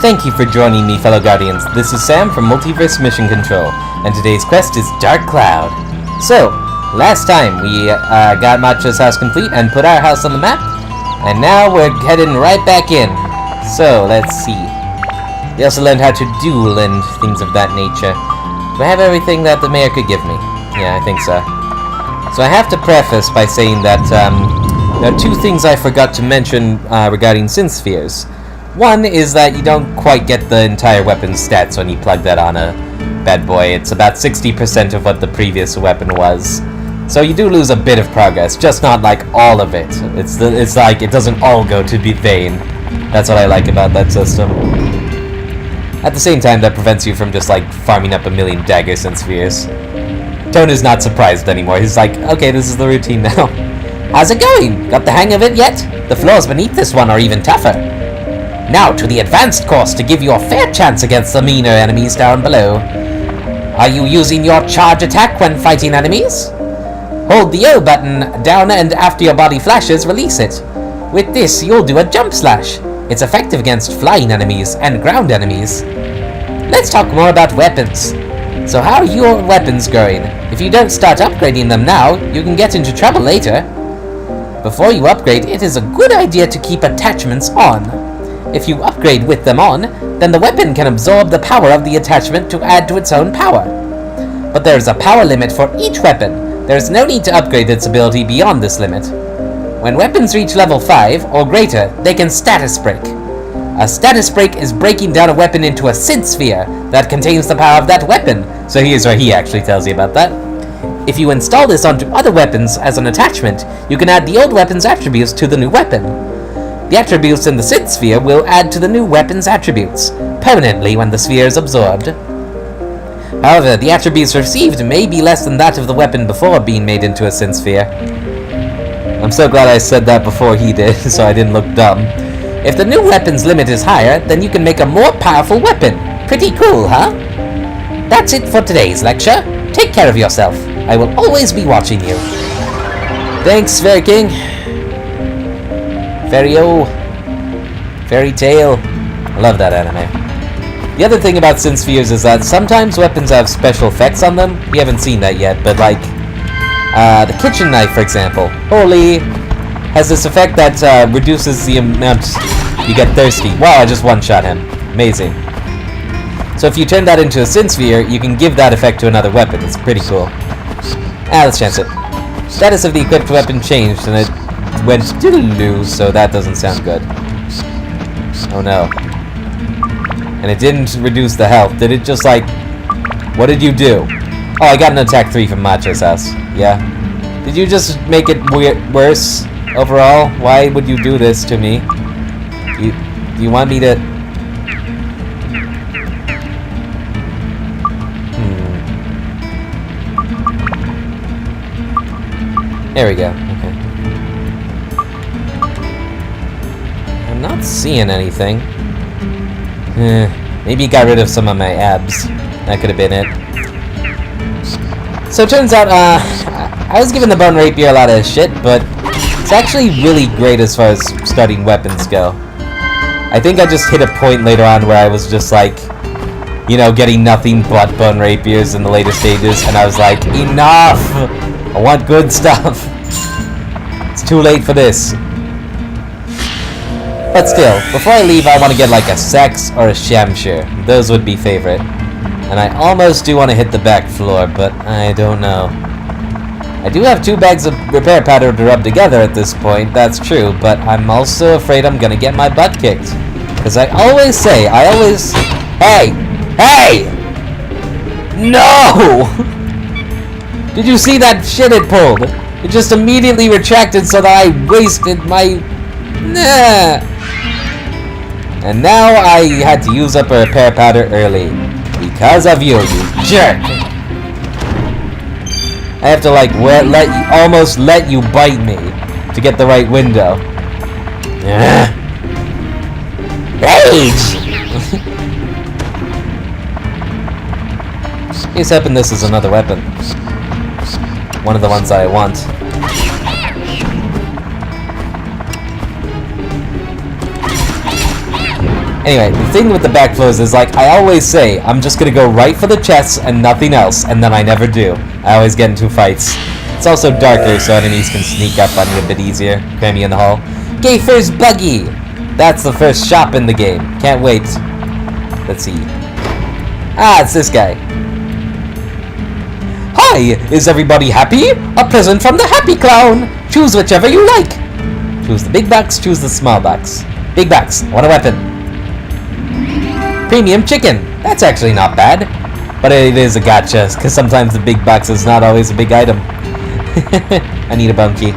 Thank you for joining me, fellow Guardians. This is Sam from Multiverse Mission Control, and today's quest is Dark Cloud. So, last time we got Macho's house complete and put our house on the map, and now we're heading right back in. So, let's see. We also learned how to duel and things of that nature. Do I have everything that the mayor could give me? Yeah, I think so. So I have to preface by saying that there are two things I forgot to mention regarding synth spheres. One is that you don't quite get the entire weapon's stats when you plug that on a bad boy. It's about 60% of what the previous weapon was. So you do lose a bit of progress, just not like all of it. It's like it doesn't all go to be vain. That's what I like about that system. At the same time, that prevents you from just like farming up a million daggers and spheres. Tone is not surprised anymore. He's like, okay, this is the routine now. How's it going? Got the hang of it yet? The floors beneath this one are even tougher. Now to the advanced course to give you a fair chance against the meaner enemies down below. Are you using your charge attack when fighting enemies? Hold the O button down and after your body flashes, release it. With this, you'll do a jump slash. It's effective against flying enemies and ground enemies. Let's talk more about weapons. So how are your weapons going? If you don't start upgrading them now, you can get into trouble later. Before you upgrade, it is a good idea to keep attachments on. If you upgrade with them on, then the weapon can absorb the power of the attachment to add to its own power. But there is a power limit for each weapon. There is no need to upgrade its ability beyond this limit. When weapons reach level 5 or greater, they can status break. A status break is breaking down a weapon into a synth sphere that contains the power of that weapon. So here's where he actually tells you about that. If you install this onto other weapons as an attachment, you can add the old weapon's attributes to the new weapon. The attributes in the synth sphere will add to the new weapon's attributes, permanently when the sphere is absorbed. However, the attributes received may be less than that of the weapon before being made into a synth sphere. I'm so glad I said that before he did, so I didn't look dumb. If the new weapon's limit is higher, then you can make a more powerful weapon. Pretty cool, huh? That's it for today's lecture. Take care of yourself. I will always be watching you. Thanks, Fairy King. Fairy Tale. I love that anime. The other thing about synth spheres is that sometimes weapons have special effects on them. We haven't seen that yet, but like the kitchen knife, for example, has this effect that reduces the amount you get thirsty. Wow, I just one-shot him. Amazing. So if you turn that into a synth sphere, you can give that effect to another weapon. It's pretty cool. Let's chance it. Status of the equipped weapon changed, and it went doodaloo, so that doesn't sound good. Oh no. And it didn't reduce the health. Did it just like... What did you do? Oh, I got an attack 3 from Macho's house. Yeah. Did you just make it worse overall? Why would you do this to me? Do you want me to... There we go. Okay. I'm not seeing anything. Maybe got rid of some of my abs. That could have been it. So it turns out, I was giving the bone rapier a lot of shit, but it's actually really great as far as starting weapons go. I think I just hit a point later on where I was just like, you know, getting nothing but bone rapiers in the later stages, and I was like, enough! I want good stuff. It's too late for this. But still, before I leave, I want to get like a sex or a shamshir. Those would be favorite. And I almost do want to hit the back floor, but I don't know. I do have 2 bags of repair powder to rub together at this point, that's true, but I'm also afraid I'm gonna get my butt kicked. Because I always say, Hey! Hey! No! Did you see that shit it pulled? It just immediately retracted so that I wasted my... Nah. And now I had to use up a repair powder early. Because of you jerk! I have to like almost let you bite me to get the right window. Rage! Here's hoping this is another weapon. One of the ones I want. Anyway, the thing with the back floors is, like, I always say, I'm just gonna go right for the chests and nothing else, and then I never do. I always get into fights. It's also darker, so enemies can sneak up on you a bit easier. Cram you in the hall. Gayfer's Buggy! That's the first shop in the game. Can't wait. Let's see. Ah, it's this guy. Hi! Is everybody happy? A present from the Happy Clown! Choose whichever you like! Choose the big box, choose the small box. Big box, want a weapon. Premium chicken. That's actually not bad. But it is a gotcha, because sometimes the big box is not always a big item. I need a bone key.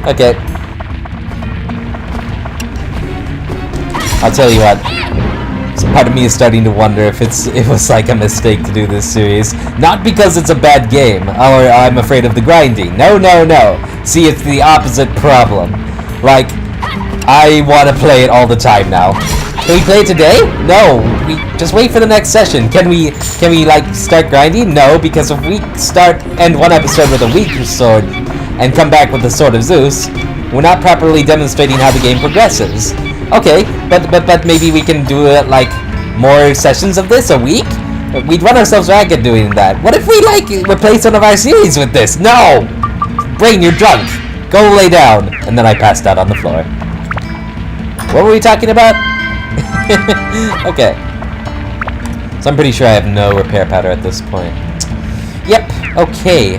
Okay. I'll tell you what. So part of me is starting to wonder if it was like a mistake to do this series. Not because it's a bad game, or I'm afraid of the grinding. No, no, no. See, it's the opposite problem. Like, I want to play it all the time now. Can we play it today? No. We just wait for the next session. Can we like start grinding? No, because if we end one episode with a weak sword and come back with the Sword of Zeus, we're not properly demonstrating how the game progresses. Okay, but maybe we can do it like more sessions of this a week? We'd run ourselves ragged doing that. What if we like replace one of our series with this? No! Brain, you're drunk. Go lay down. And then I passed out on the floor. What were we talking about? Okay. So I'm pretty sure I have no repair powder at this point. Yep, okay.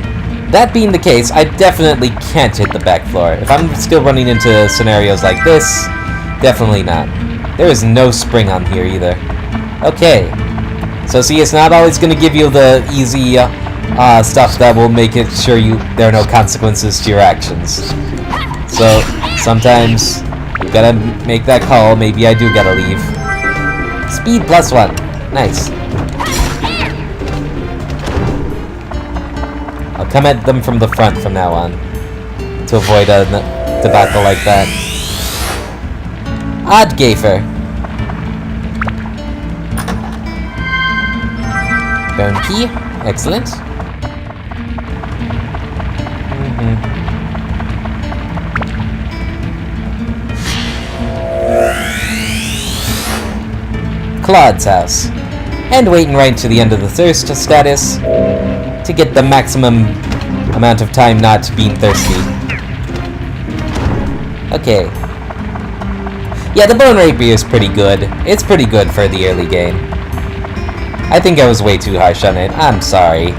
That being the case, I definitely can't hit the back floor. If I'm still running into scenarios like this, definitely not. There is no spring on here either. Okay. So see, it's not always going to give you the easy stuff that will make it sure there are no consequences to your actions. So sometimes you gotta make that call. Maybe I do gotta leave. Speed +1. Nice. I'll come at them from the front from now on to avoid a debacle like that. Odd Gayfer. Bone key. Excellent. Claude's house. And waiting right to the end of the thirst status to get the maximum amount of time not being thirsty. Okay. Yeah, the Bone Rapier is pretty good. It's pretty good for the early game. I think I was way too harsh on it. I'm sorry.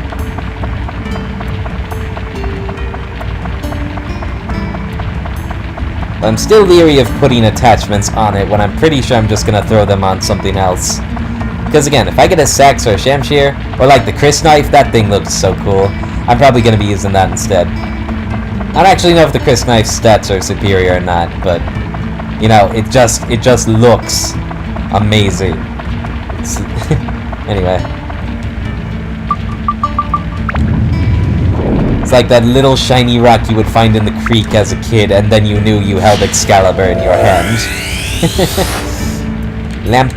But I'm still leery of putting attachments on it when I'm pretty sure I'm just gonna throw them on something else. Because again, if I get a Sax or a Shamshir, or like the Chris knife, that thing looks so cool. I'm probably gonna be using that instead. I don't actually know if the Chris knife's stats are superior or not, but you know, it just looks amazing. Anyway. It's like that little shiny rock you would find in the creek as a kid, and then you knew you held Excalibur in your hand. Lamp.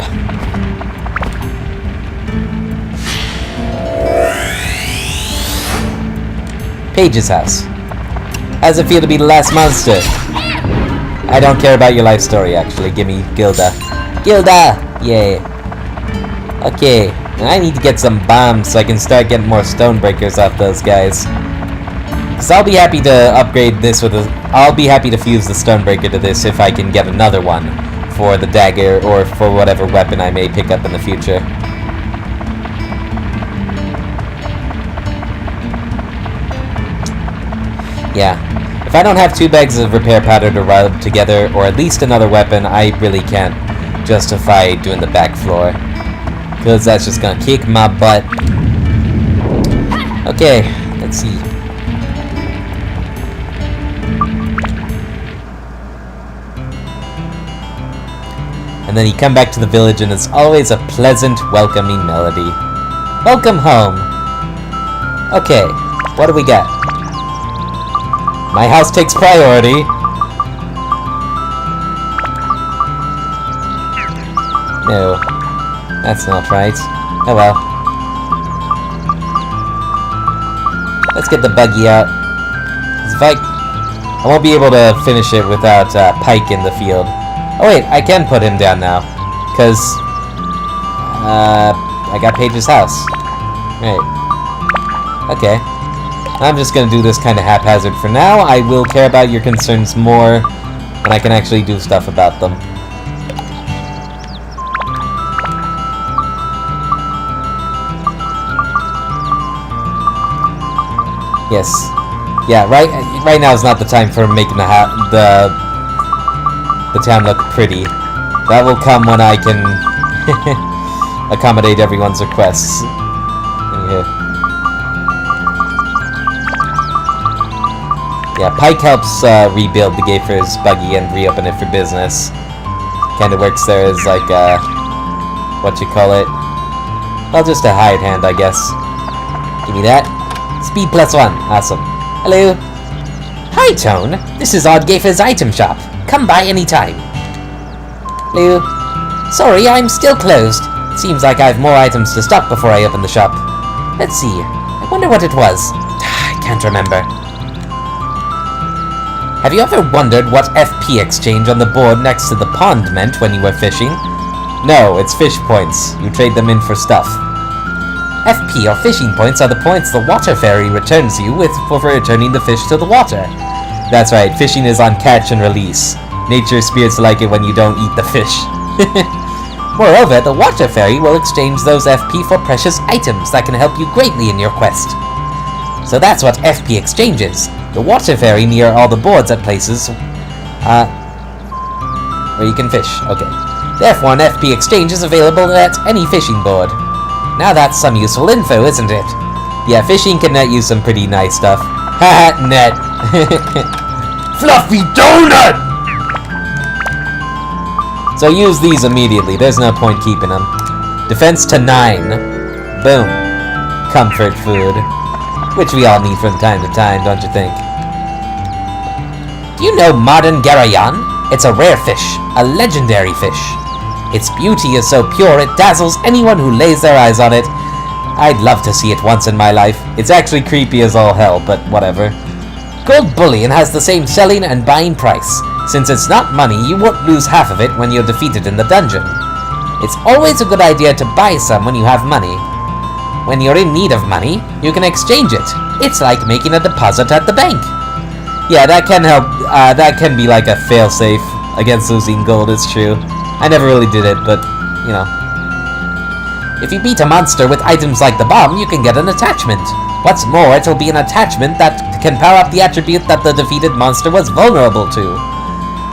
Paige's house. How's it feel to be the last monster? I don't care about your life story, actually. Give me Gilda. Gilda! Yay. Okay. I need to get some bombs so I can start getting more Stonebreakers off those guys. Because I'll be happy to upgrade this with I'll be happy to fuse the Stonebreaker to this if I can get another one for the dagger or for whatever weapon I may pick up in the future. Yeah. If I don't have 2 bags of repair powder to rub together, or at least another weapon, I really can't justify doing the back floor. Because that's just gonna kick my butt. Okay, let's see. And then you come back to the village and it's always a pleasant, welcoming melody. Welcome home! Okay, what do we got? My house takes priority. No, that's not right. Oh well. Let's get the buggy out. 'Cause if I won't be able to finish it without Pike in the field. Oh wait, I can put him down now. Because, I got Paige's house. Right. Okay. I'm just gonna do this kind of haphazard for now. I will care about your concerns more when I can actually do stuff about them. Yes. Yeah, right now is not the time for making the town look pretty. That will come when I can accommodate everyone's requests. Okay. Yeah, Pike helps rebuild the gate for his buggy and reopen it for business. Kinda works there as like what you call it? Well, just a hired hand, I guess. Give me that. Speed +1. Awesome. Hello. Hi, Tone. This is Oddgafer's item shop. Come by anytime. Hello. Sorry, I'm still closed. It seems like I have more items to stock before I open the shop. Let's see. I wonder what it was. I can't remember. Have you ever wondered what FP exchange on the board next to the pond meant when you were fishing? No, it's fish points. You trade them in for stuff. FP, or fishing points, are the points the water fairy returns you with for returning the fish to the water. That's right, fishing is on catch and release. Nature spirits like it when you don't eat the fish. Moreover, the water fairy will exchange those FP for precious items that can help you greatly in your quest. So that's what FP exchange is. The water fairy near all the boards at places where you can fish. Okay. Therefore, an FP exchange is available at any fishing board. Now that's some useful info, isn't it? Yeah, fishing can net you some pretty nice stuff. Haha, net. Fluffy donut! So use these immediately. There's no point keeping them. Defense to 9. Boom. Comfort food. Which we all need from time to time, don't you think? Do you know Modern Garayan? It's a rare fish. A legendary fish. Its beauty is so pure it dazzles anyone who lays their eyes on it. I'd love to see it once in my life. It's actually creepy as all hell, but whatever. Gold bullion has the same selling and buying price. Since it's not money, you won't lose half of it when you're defeated in the dungeon. It's always a good idea to buy some when you have money. When you're in need of money, you can exchange it. It's like making a deposit at the bank. Yeah, that can help. That can be like a failsafe against losing gold, it's true. I never really did it, but, you know. If you beat a monster with items like the bomb, you can get an attachment. What's more, it'll be an attachment that can power up the attribute that the defeated monster was vulnerable to.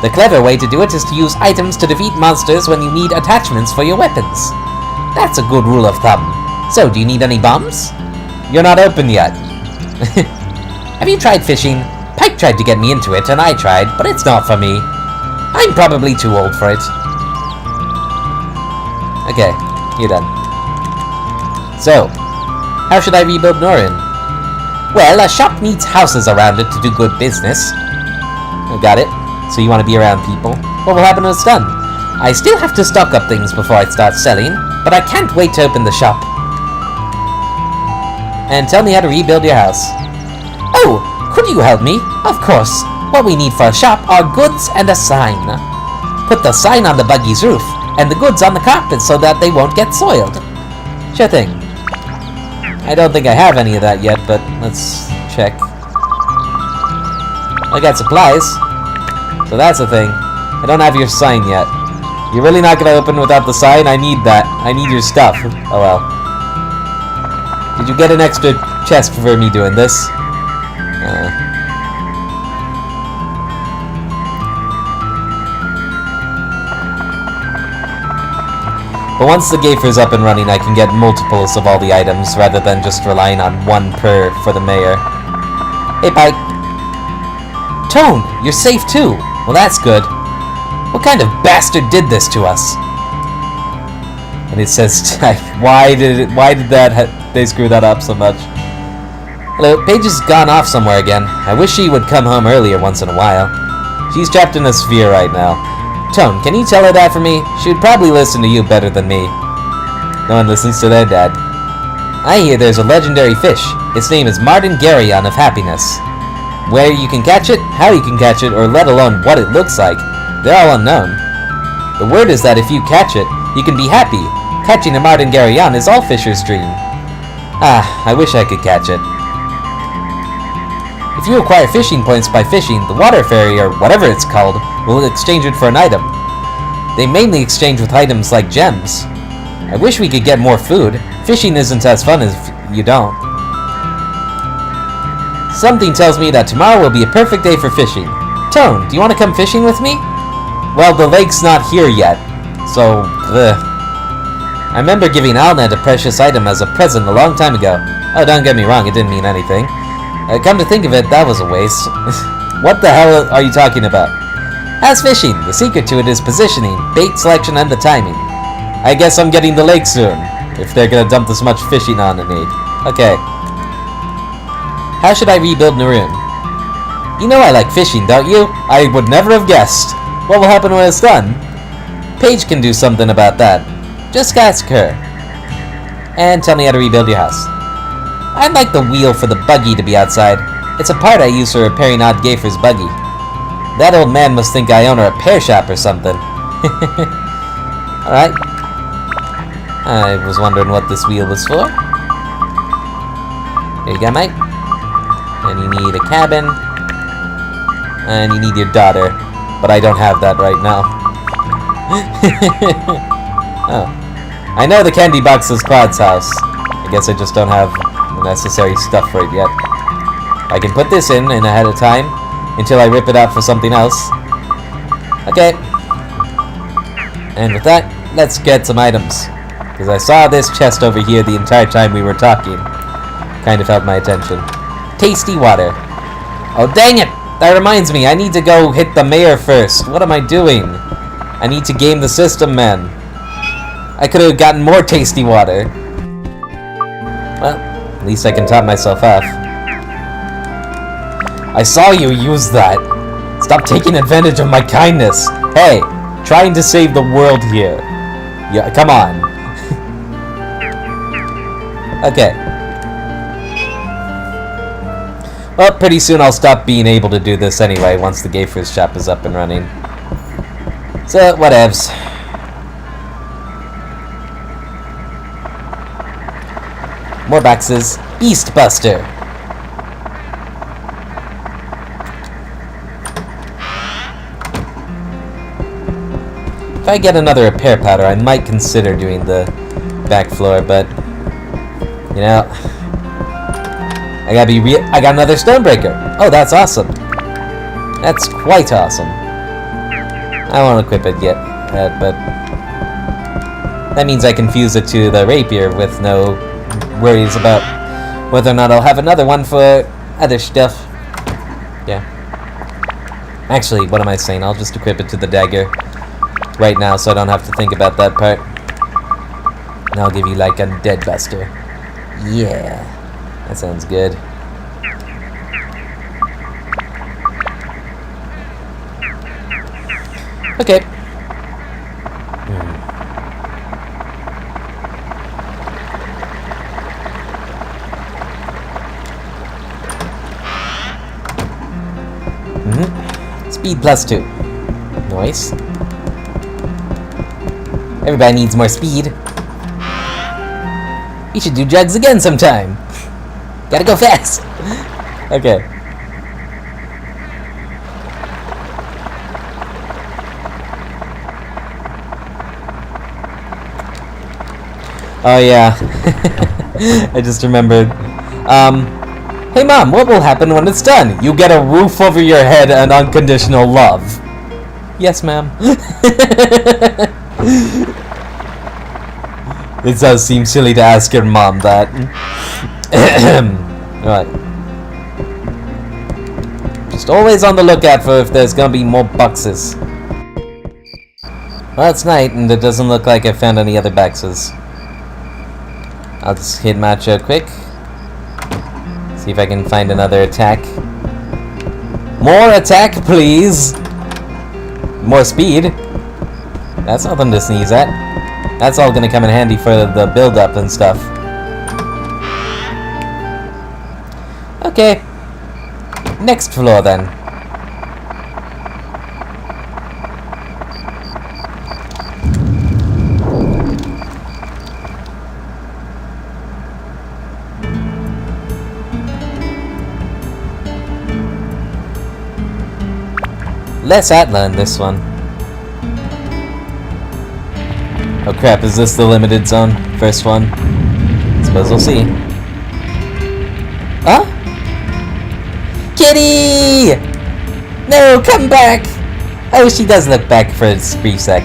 The clever way to do it is to use items to defeat monsters when you need attachments for your weapons. That's a good rule of thumb. So, do you need any bombs? You're not open yet. Have you tried fishing? Pike tried to get me into it, and I tried, but it's not for me. I'm probably too old for it. Okay, you're done. So, how should I rebuild Norin? Well, a shop needs houses around it to do good business. I got it. So you want to be around people. What will happen when it's done? I still have to stock up things before I start selling, but I can't wait to open the shop. And tell me how to rebuild your house. Oh, could you help me? Of course. What we need for a shop are goods and a sign. Put the sign on the buggy's roof, and the goods on the carpet so that they won't get soiled. Sure thing. I don't think I have any of that yet, but let's check. I got supplies. So that's the thing. I don't have your sign yet. You're really not gonna open without the sign? I need that. I need your stuff. Oh well. Did you get an extra chest for me doing this? But once the gafer's up and running, I can get multiples of all the items rather than just relying on one per for the mayor. Hey, Pike. Tone, you're safe too. Well, that's good. What kind of bastard did this to us? And it says, why did they screw that up so much? Hello, Paige has gone off somewhere again. I wish she would come home earlier once in a while. She's trapped in a sphere right now. Tone, can you tell her that for me? She would probably listen to you better than me. No one listens to their dad. I hear there's a legendary fish. Its name is Martin Garyon of Happiness. Where you can catch it, how you can catch it, or let alone what it looks like, they're all unknown. The word is that if you catch it, You can be happy. Catching a Martingarian is all fishers' dream. Ah, I wish I could catch it. If you acquire fishing points by fishing, the water fairy, or whatever it's called, will exchange it for an item. They mainly exchange with items like gems. I wish we could get more food. Fishing isn't as fun as you don't. Something tells me that tomorrow will be a perfect day for fishing. Tone, do you want to come fishing with me? Well, the lake's not here yet, so I remember giving Alnet a precious item as a present a long time ago. Oh, don't get me wrong, it didn't mean anything. Come to think of it, that was a waste. What the hell are you talking about? As fishing, the secret to it is positioning, bait selection, and the timing. I guess I'm getting the lake soon, if they're gonna dump this much fishing on me. Okay. How should I rebuild Naroon? You know I like fishing, don't you? I would never have guessed. What will happen when it's done? Paige can do something about that. Just ask her. And tell me how to rebuild your house. I'd like the wheel for the buggy to be outside. It's a part I use for repairing Odd Gayfer's buggy. That old man must think I own a repair shop or something. Alright. I was wondering what this wheel was for. Here you go, mate. And you need a cabin. And you need your daughter. But I don't have that right now. Oh. I know the candy box is Claude's house. I guess I just don't have the necessary stuff for it yet. I can put this in ahead of time until I rip it out for something else. Okay. And with that, let's get some items. Because I saw this chest over here the entire time we were talking. Kind of held my attention. Tasty water. Oh, dang it! That reminds me, I need to go hit the mayor first. What am I doing? I need to game the system, man. I could have gotten more tasty water. Well, at least I can top myself off. I saw you use that. Stop taking advantage of my kindness. Hey, trying to save the world here. Yeah, come on. Okay. Well, pretty soon I'll stop being able to do this anyway, once the Gayfer's shop is up and running. So, whatevs. More boxes. Beast Buster. If I get another repair powder, I might consider doing the back floor, but you know, I gotta be real. I got another Stonebreaker. Oh, that's awesome. That's quite awesome. I won't equip it yet, but that means I can fuse it to the rapier with no worries about whether or not I'll have another one for other stuff. Yeah. Actually, what am I saying? I'll just equip it to the dagger right now, so I don't have to think about that part. And I'll give you like a dead buster. Yeah, that sounds good. Okay. Speed +2. Nice. Everybody needs more speed. We should do jugs again sometime. Gotta go fast. Okay. Oh yeah. I just remembered. Hey Mom, what will happen when it's done? You get a roof over your head and unconditional love. Yes, ma'am. It does seem silly to ask your mom that. Alright. Just always on the lookout for if there's gonna be more boxes. Well, it's night and it doesn't look like I found any other boxes. I'll just hit Macho quick. See if I can find another attack. More attack, please! More speed. That's nothing to sneeze at. That's all gonna come in handy for the build-up and stuff. Okay. Next floor, then. less Atla in this one. Oh crap, is this the limited zone? First one? Suppose we'll see. Huh? Kitty! No, come back! Oh, she does look back for a brief sec.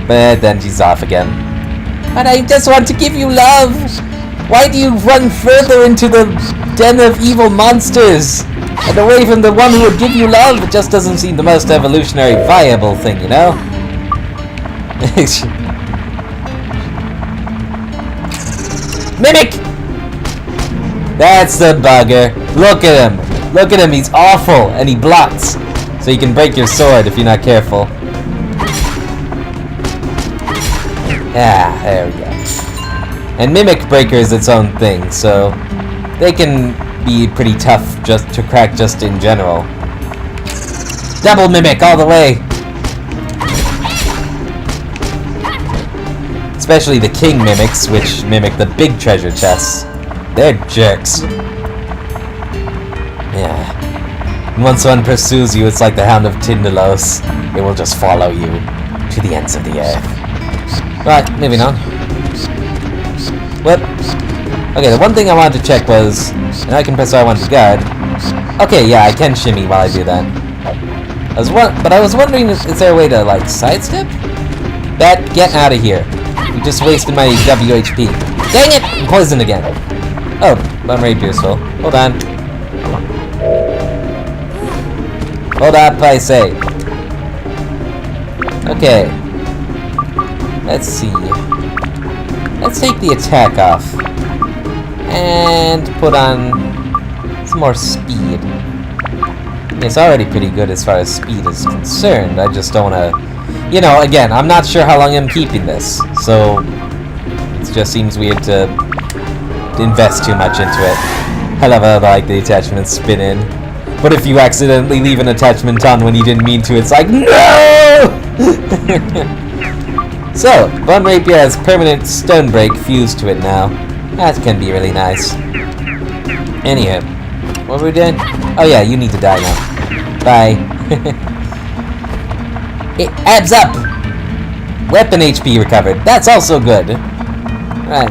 But then she's off again. But I just want to give you love! Why do you run further into the den of evil monsters? And away from the one who would give you love? It just doesn't seem the most evolutionary viable thing, you know? Mimic! That's the bugger. Look at him. Look at him. He's awful. And he blocks. So you can break your sword if you're not careful. Ah, there we go. And Mimic Breaker is its own thing, so they can be pretty tough just to crack just in general. Double Mimic all the way! Especially the King Mimics, which mimic the big treasure chests. They're jerks. Yeah. And once one pursues you, it's like the Hound of Tyndalos. It will just follow you to the ends of the earth. Right, moving on. What? Okay, the one thing I wanted to check was, and I can press R1 to guard. Okay, yeah, I can shimmy while I do that. But I was wondering, is there a way to, like, sidestep? Bat, get out of here. You just wasted my WHP. Dang it! I'm poisoned again. Oh, my rapier's full. Hold on. Hold up, I say. Okay. Let's see. Let's take the attack off. And put on some more speed. It's already pretty good as far as speed is concerned. I just don't want to... You know, again, I'm not sure how long I'm keeping this. So, it just seems weird to invest too much into it. I love how, like, the attachments spin in. What if you accidentally leave an attachment on when you didn't mean to? It's like, no! So, Von Rapier has permanent stone break fused to it now. That can be really nice. Anywho, what were we doing? Oh yeah, you need to die now. Bye. It adds up! Weapon HP recovered. That's also good. Right.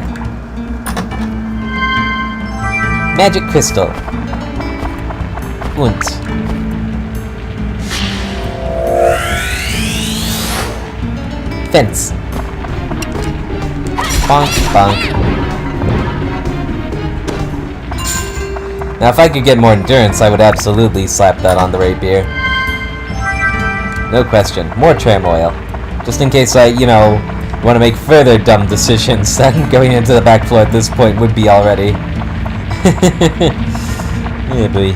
Magic Crystal. Und. Fence. Bonk, bonk. Now if I could get more endurance, I would absolutely slap that on the rapier. No question. More turmoil. Just in case I, you know, want to make further dumb decisions, then going into the back floor at this point would be already. Yeah, boy.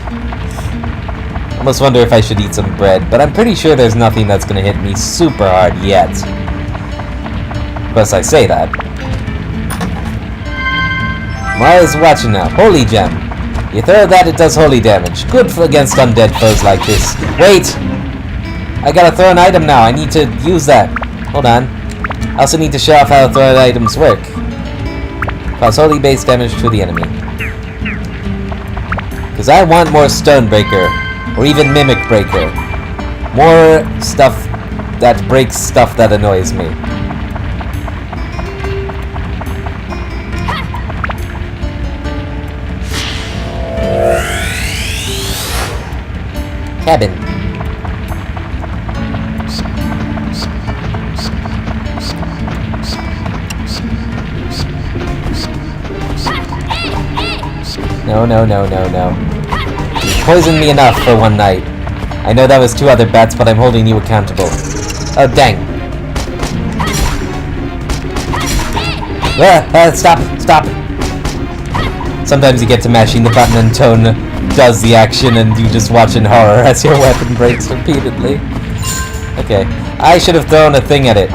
Almost wonder if I should eat some bread, but I'm pretty sure there's nothing that's going to hit me super hard yet. Of course, I say that. Mara's watching now. Holy gem. You throw that, it does holy damage. Good for against undead foes like this. Wait! I gotta throw an item now. I need to use that. Hold on. I also need to show off how thrown items work. Cause holy base damage to the enemy. Because I want more Stonebreaker. Or even Mimic Breaker. More stuff that breaks stuff that annoys me. Cabin. No, no, no, no, no. You poisoned me enough for one night. I know that was 2 other bats, but I'm holding you accountable. Oh, dang. Stop, stop. Sometimes you get to mashing the button and Tone does the action and you just watch in horror as your weapon breaks repeatedly. Okay, I should have thrown a thing at it.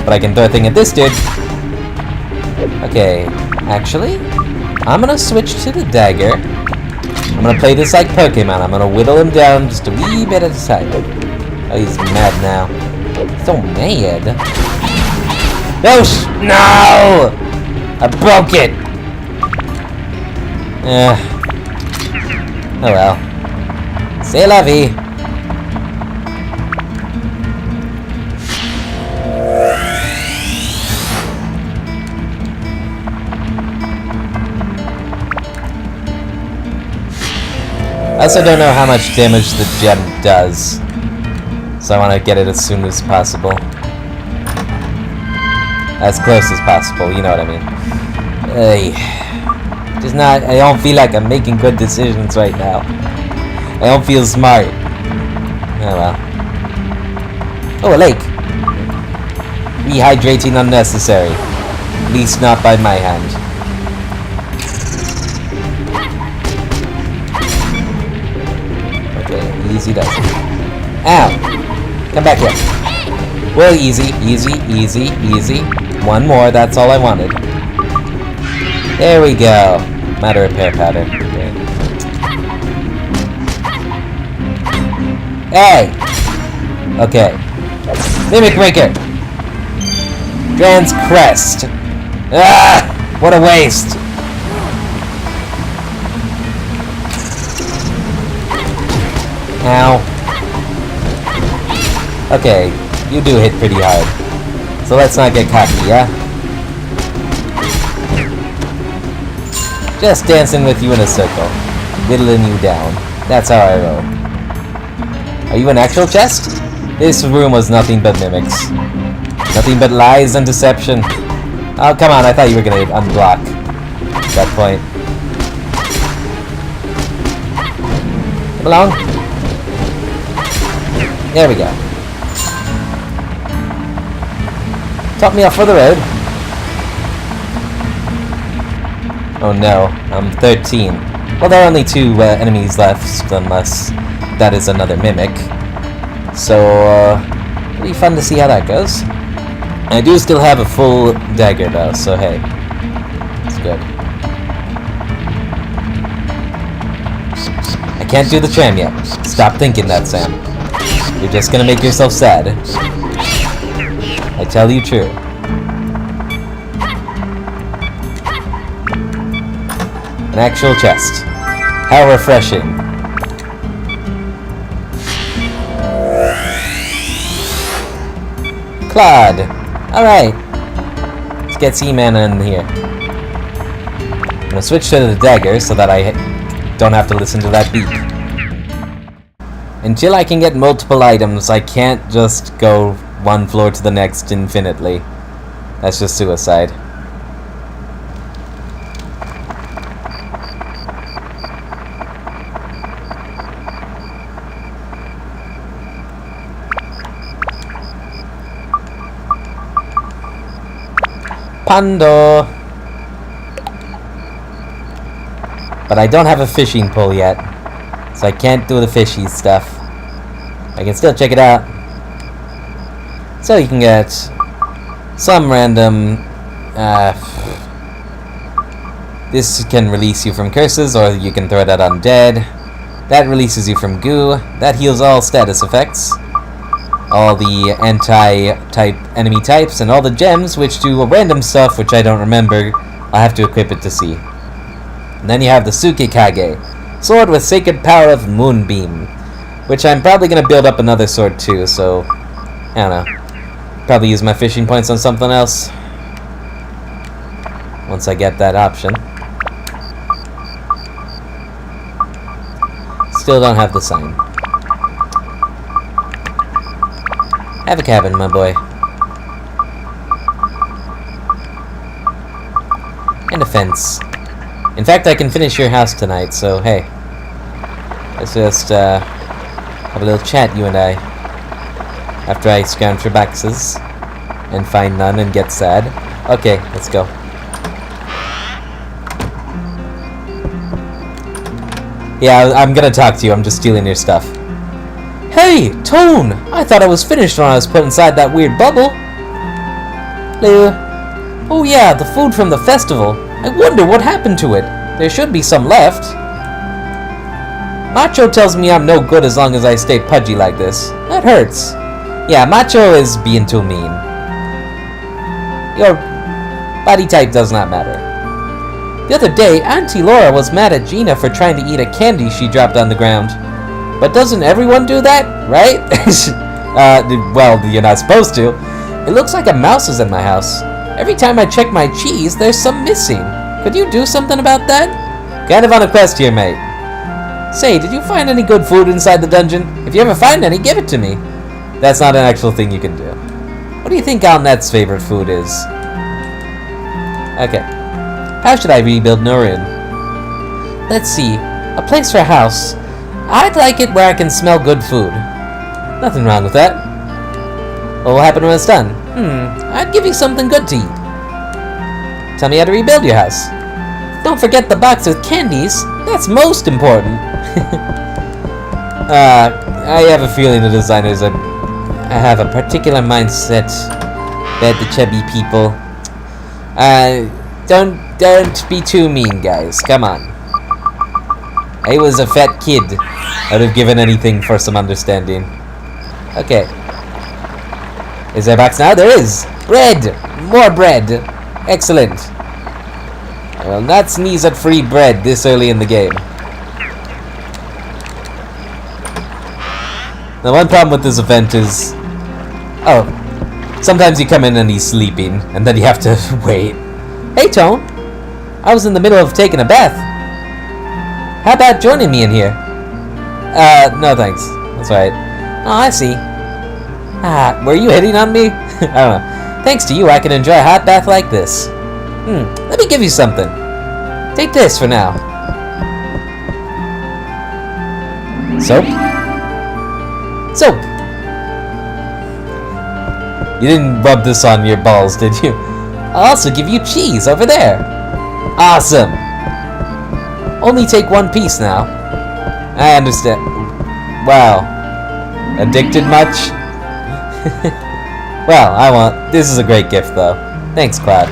But I can throw a thing at this dude. Okay, actually, I'm gonna switch to the dagger. I'm gonna play this like Pokemon. I'm gonna whittle him down just a wee bit at a time. Oh, he's mad now. So mad. No! No! I broke it! Oh well. C'est la vie. I also don't know how much damage the gem does, so I want to get it as soon as possible. As close as possible, you know what I mean. Just not, I don't feel like I'm making good decisions right now. I don't feel smart. Oh well. Oh, a lake. Rehydrating unnecessary. At least not by my hand. Okay, easy does it. Ow! Come back here. Well, easy, easy, easy, easy. One more, that's all I wanted. There we go. Matter repair powder. Great. Hey! Okay. Mimic Breaker! Drans Crest! Ah! What a waste! Ow. Okay, you do hit pretty hard. So let's not get cocky, yeah? Just dancing with you in a circle. Whittling you down. That's how I roll. Are you an actual chest? This room was nothing but mimics. Nothing but lies and deception. Oh, come on, I thought you were gonna unblock at that point. Come along. There we go. Top me off for the road. Oh no, I'm 13. Well, there are only 2 enemies left, unless that is another mimic. So, it'll be fun to see how that goes. I do still have a full dagger though, so hey. It's good. I can't do the tram yet. Stop thinking that, Sam. You're just gonna make yourself sad. I tell you true. An actual chest. How refreshing. Claude. Alright. Let's get Seaman in here. I'm gonna switch to the dagger so that I don't have to listen to that beep. Until I can get multiple items, I can't just go one floor to the next infinitely. That's just suicide. Pando! But I don't have a fishing pole yet, so I can't do the fishy stuff. I can still check it out. So you can get some random... this can release you from curses, or you can throw it at undead. That releases you from goo. That heals all status effects. All the anti-type enemy types, and all the gems, which do random stuff, which I don't remember. I'll have to equip it to see. And then you have the Tsukikage, sword with sacred power of Moonbeam, which I'm probably going to build up another sword too, so I don't know. Probably use my fishing points on something else once I get that option. Still don't have the sign. Have a cabin, my boy. And a fence. In fact, I can finish your house tonight, so hey. Let's just have a little chat, you and I. After I scrounge for boxes and find none and get sad. Okay, let's go. Yeah, I'm gonna talk to you. I'm just stealing your stuff. Hey, Tone! I thought I was finished when I was put inside that weird bubble. Hello. Oh yeah, the food from the festival. I wonder what happened to it. There should be some left. Macho tells me I'm no good as long as I stay pudgy like this. That hurts. Yeah, Macho is being too mean. Your body type does not matter. The other day, Auntie Laura was mad at Gina for trying to eat a candy she dropped on the ground. But doesn't everyone do that, right? Well, you're not supposed to. It looks like a mouse is in my house. Every time I check my cheese, there's some missing. Could you do something about that? Kind of on a quest here, mate. Say, did you find any good food inside the dungeon? If you ever find any, give it to me. That's not an actual thing you can do. What do you think Alnet's favorite food is? Okay. How should I rebuild Norrin? Let's see. A place for a house. I'd like it where I can smell good food. Nothing wrong with that. What will happen when it's done? I'd give you something good to eat. Tell me how to rebuild your house. Don't forget the box with candies. That's most important. I have a feeling the designers have a particular mindset about the chubby people. Don't be too mean, guys. Come on. I was a fat kid. I'd have given anything for some understanding. Okay. Is there a box now? There is! Bread! More bread! Excellent. I will not sneeze at free bread this early in the game. The one problem with this event is... Oh. Sometimes you come in and he's sleeping, and then you have to wait. Hey, Tone! I was in the middle of taking a bath. How about joining me in here? No thanks. That's alright. Oh, I see. Were you hitting on me? I don't know. Thanks to you, I can enjoy a hot bath like this. Let me give you something. Take this for now. Soap? Soap! You didn't rub this on your balls, did you? I'll also give you cheese over there. Awesome! Only take one piece now. I understand. Wow. Addicted much? Well, I won't. This is a great gift, though. Thanks, Cloud.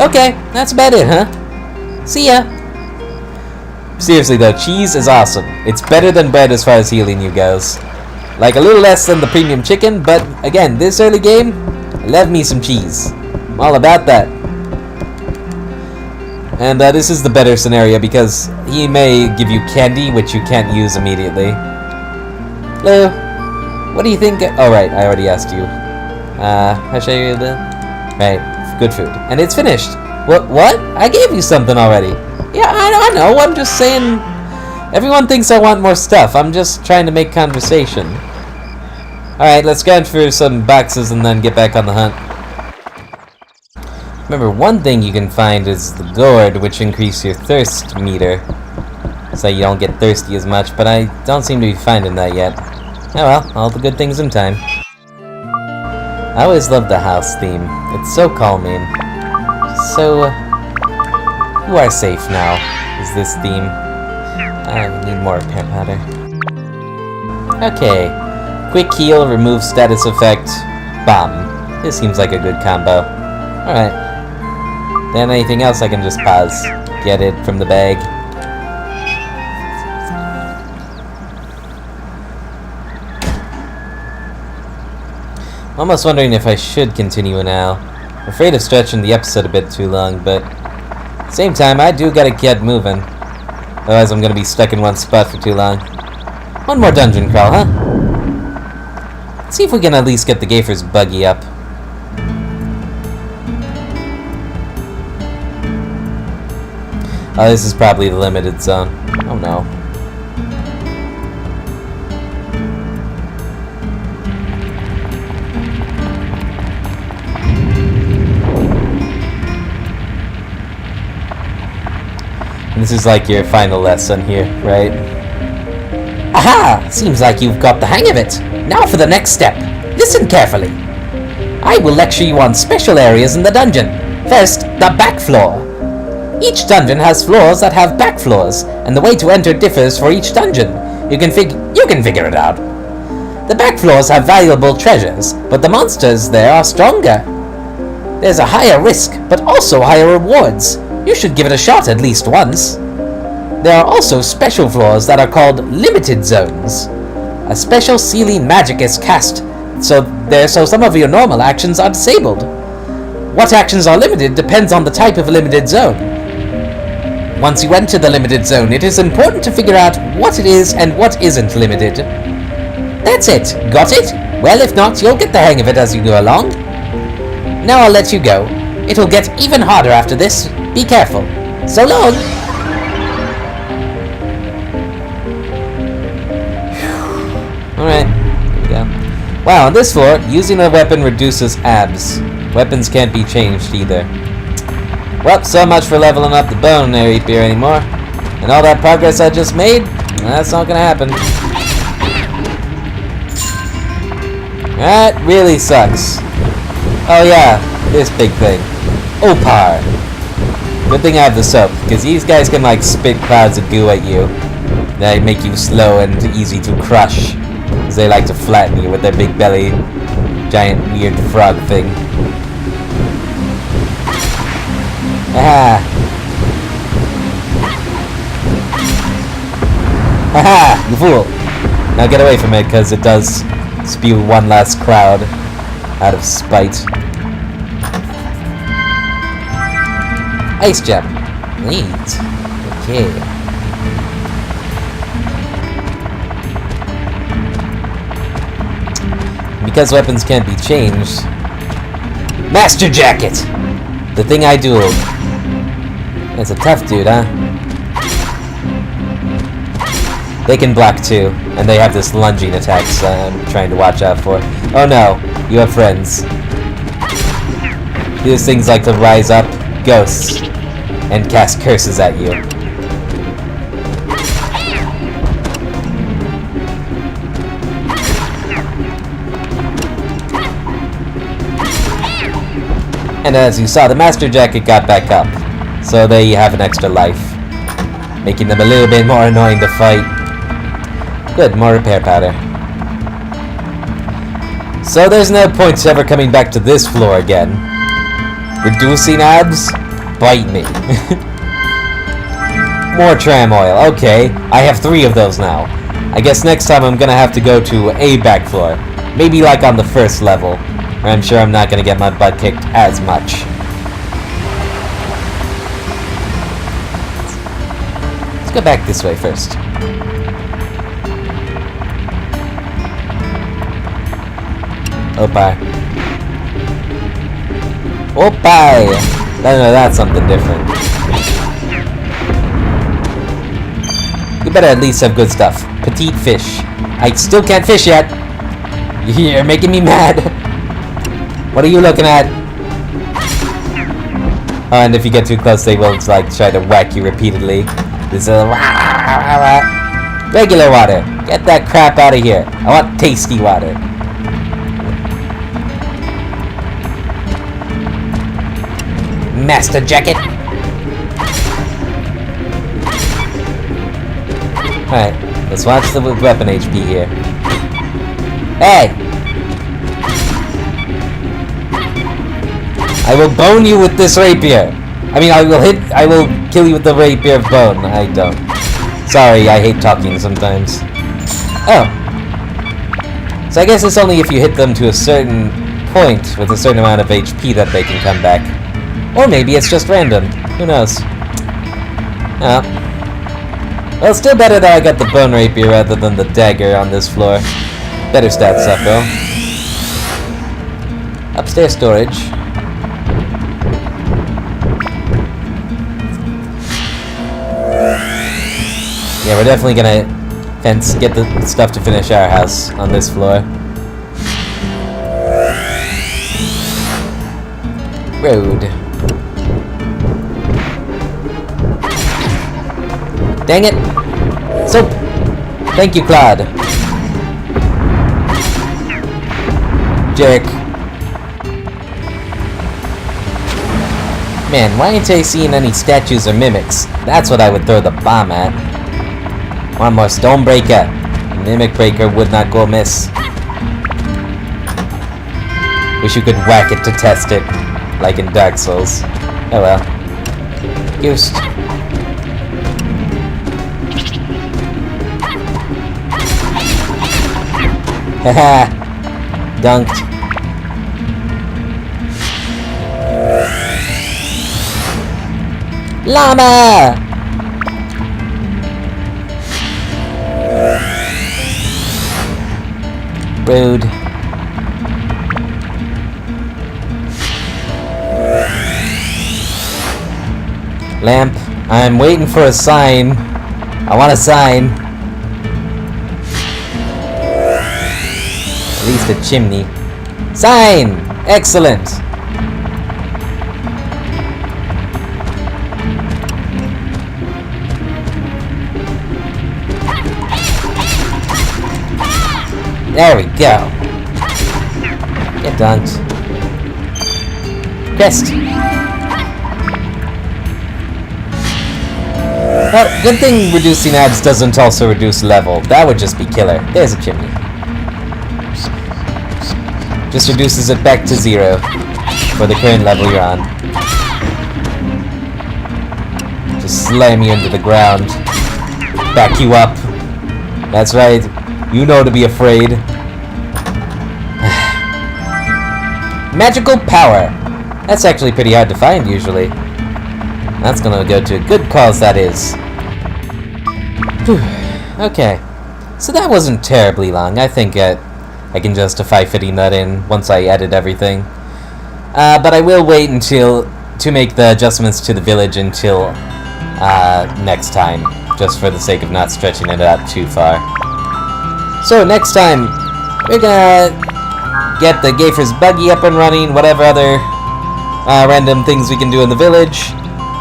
Okay, that's about it, huh? See ya! Seriously, though, cheese is awesome. It's better than bread as far as healing you goes. Like, a little less than the premium chicken, but, again, this early game, I love me some cheese. I'm all about that. And this is the better scenario because he may give you candy, which you can't use immediately. Hello? What do you think? Oh, right, I already asked you. How should I do? Right, good food. And it's finished. What? I gave you something already. Yeah, I know. I'm just saying... Everyone thinks I want more stuff. I'm just trying to make conversation. Alright, let's go for some boxes and then get back on the hunt. Remember, one thing you can find is the gourd, which increases your thirst meter. So you don't get thirsty as much, but I don't seem to be finding that yet. Oh well, all the good things in time. I always loved the house theme. It's so calming. So... you are safe now, is this theme. I need more repair powder. Okay. Quick heal, remove status effect, bomb. This seems like a good combo. Alright. Then anything else I can just pause. Get it from the bag. I'm almost wondering if I should continue now. I'm afraid of stretching the episode a bit too long, but at the same time, I do gotta get moving. Otherwise I'm gonna be stuck in one spot for too long. One more dungeon crawl, huh? Let's see if we can at least get the Gaffer's buggy up. Oh, this is probably the limited zone. Oh no. This is like your final lesson here, right? Aha! Seems like you've got the hang of it. Now for the next step. Listen carefully. I will lecture you on special areas in the dungeon. First, the back floor. Each dungeon has floors that have back floors, and the way to enter differs for each dungeon. You can figure it out. The back floors have valuable treasures, but the monsters there are stronger. There's a higher risk, but also higher rewards. You should give it a shot at least once. There are also special floors that are called limited zones. A special ceiling magic is cast, so some of your normal actions are disabled. What actions are limited depends on the type of limited zone. Once you enter the limited zone, it is important to figure out what it is and what isn't limited. That's it. Got it? Well, if not, you'll get the hang of it as you go along. Now I'll let you go. It'll get even harder after this. Be careful. So long! Alright, here we go. Wow, on this floor, using a weapon reduces abs. Weapons can't be changed either. Well, so much for leveling up the bone rapier anymore. And all that progress I just made, that's not gonna happen. That really sucks. Oh yeah, this big thing. Opar. Good thing I have the soap, because these guys can like spit clouds of goo at you. They make you slow and easy to crush. Because they like to flatten you with their big belly, giant weird frog thing. Aha! Haha! You fool! Now get away from it, because it does spew one last crowd out of spite. Ice gem. Neat. Okay. Because weapons can't be changed. Master Jacket! The thing I do. It's a tough dude, huh? They can block too, and they have this lunging attacks I'm trying to watch out for. Oh no, you have friends. These things like to rise up, ghosts, and cast curses at you. And as you saw, the Master Jacket got back up, so they have an extra life, making them a little bit more annoying to fight. Good, more repair powder. So there's no point to ever coming back to this floor again. Reducing abs? Bite me. More tram oil. Okay, I have 3 of those now. I guess next time I'm gonna have to go to a back floor. Maybe like on the first level, where I'm sure I'm not gonna get my butt kicked as much. Let's go back this way first. Opie. Opie! No, that's something different. You better at least have good stuff. Petite fish. I still can't fish yet. You're making me mad. What are you looking at? Oh, and if you get too close, they will like try to whack you repeatedly. This is regular water. Get that crap out of here. I want tasty water. Master Jacket. Alright, let's watch the weapon HP here. Hey! I will bone you with this rapier. I mean, I will kill you with the rapier of bone. I don't. Sorry, I hate talking sometimes. Oh. So I guess it's only if you hit them to a certain point with a certain amount of HP that they can come back. Or maybe it's just random. Who knows? Oh. Well, it's still better that I got the bone rapier rather than the dagger on this floor. Better stat stuff, though. Upstairs storage. Yeah, we're definitely gonna get the stuff to finish our house on this floor. Road. Dang it! Soap! Thank you, Claude. Jerk. Man, why ain't I seeing any statues or mimics? That's what I would throw the bomb at. One more Stonebreaker. Mimic Breaker would not go amiss. Wish you could whack it to test it, like in Dark Souls. Oh well. Goose. Haha! Dunked. Llama! Rude. Lamp. I'm waiting for a sign. I want a sign. At least a chimney. Sign! Excellent! There we go. Get dunked. Crest. Well, good thing reducing abs doesn't also reduce level. That would just be killer. There's a chimney. Just reduces it back to 0 for the current level you're on. Just slam you into the ground. Back you up. That's right. You know to be afraid. Magical power. That's actually pretty hard to find usually. That's gonna go to a good cause, that is. Whew. Okay. So that wasn't terribly long. I think I can justify fitting that in once I edit everything. But I will wait to make the adjustments to the village until next time, just for the sake of not stretching it out too far. So next time, we're gonna get the Gaffer's buggy up and running, whatever other random things we can do in the village.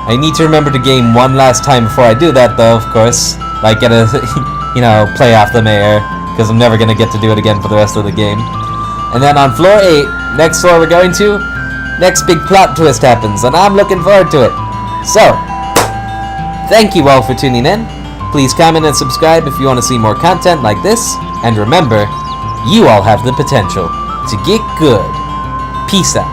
I need to remember to game one last time before I do that, though, of course. Like, get a, play off the mayor, because I'm never gonna get to do it again for the rest of the game. And then on floor 8, next floor we're going to, next big plot twist happens, and I'm looking forward to it. So, thank you all for tuning in. Please comment and subscribe if you want to see more content like this. And remember, you all have the potential to get good. Peace out.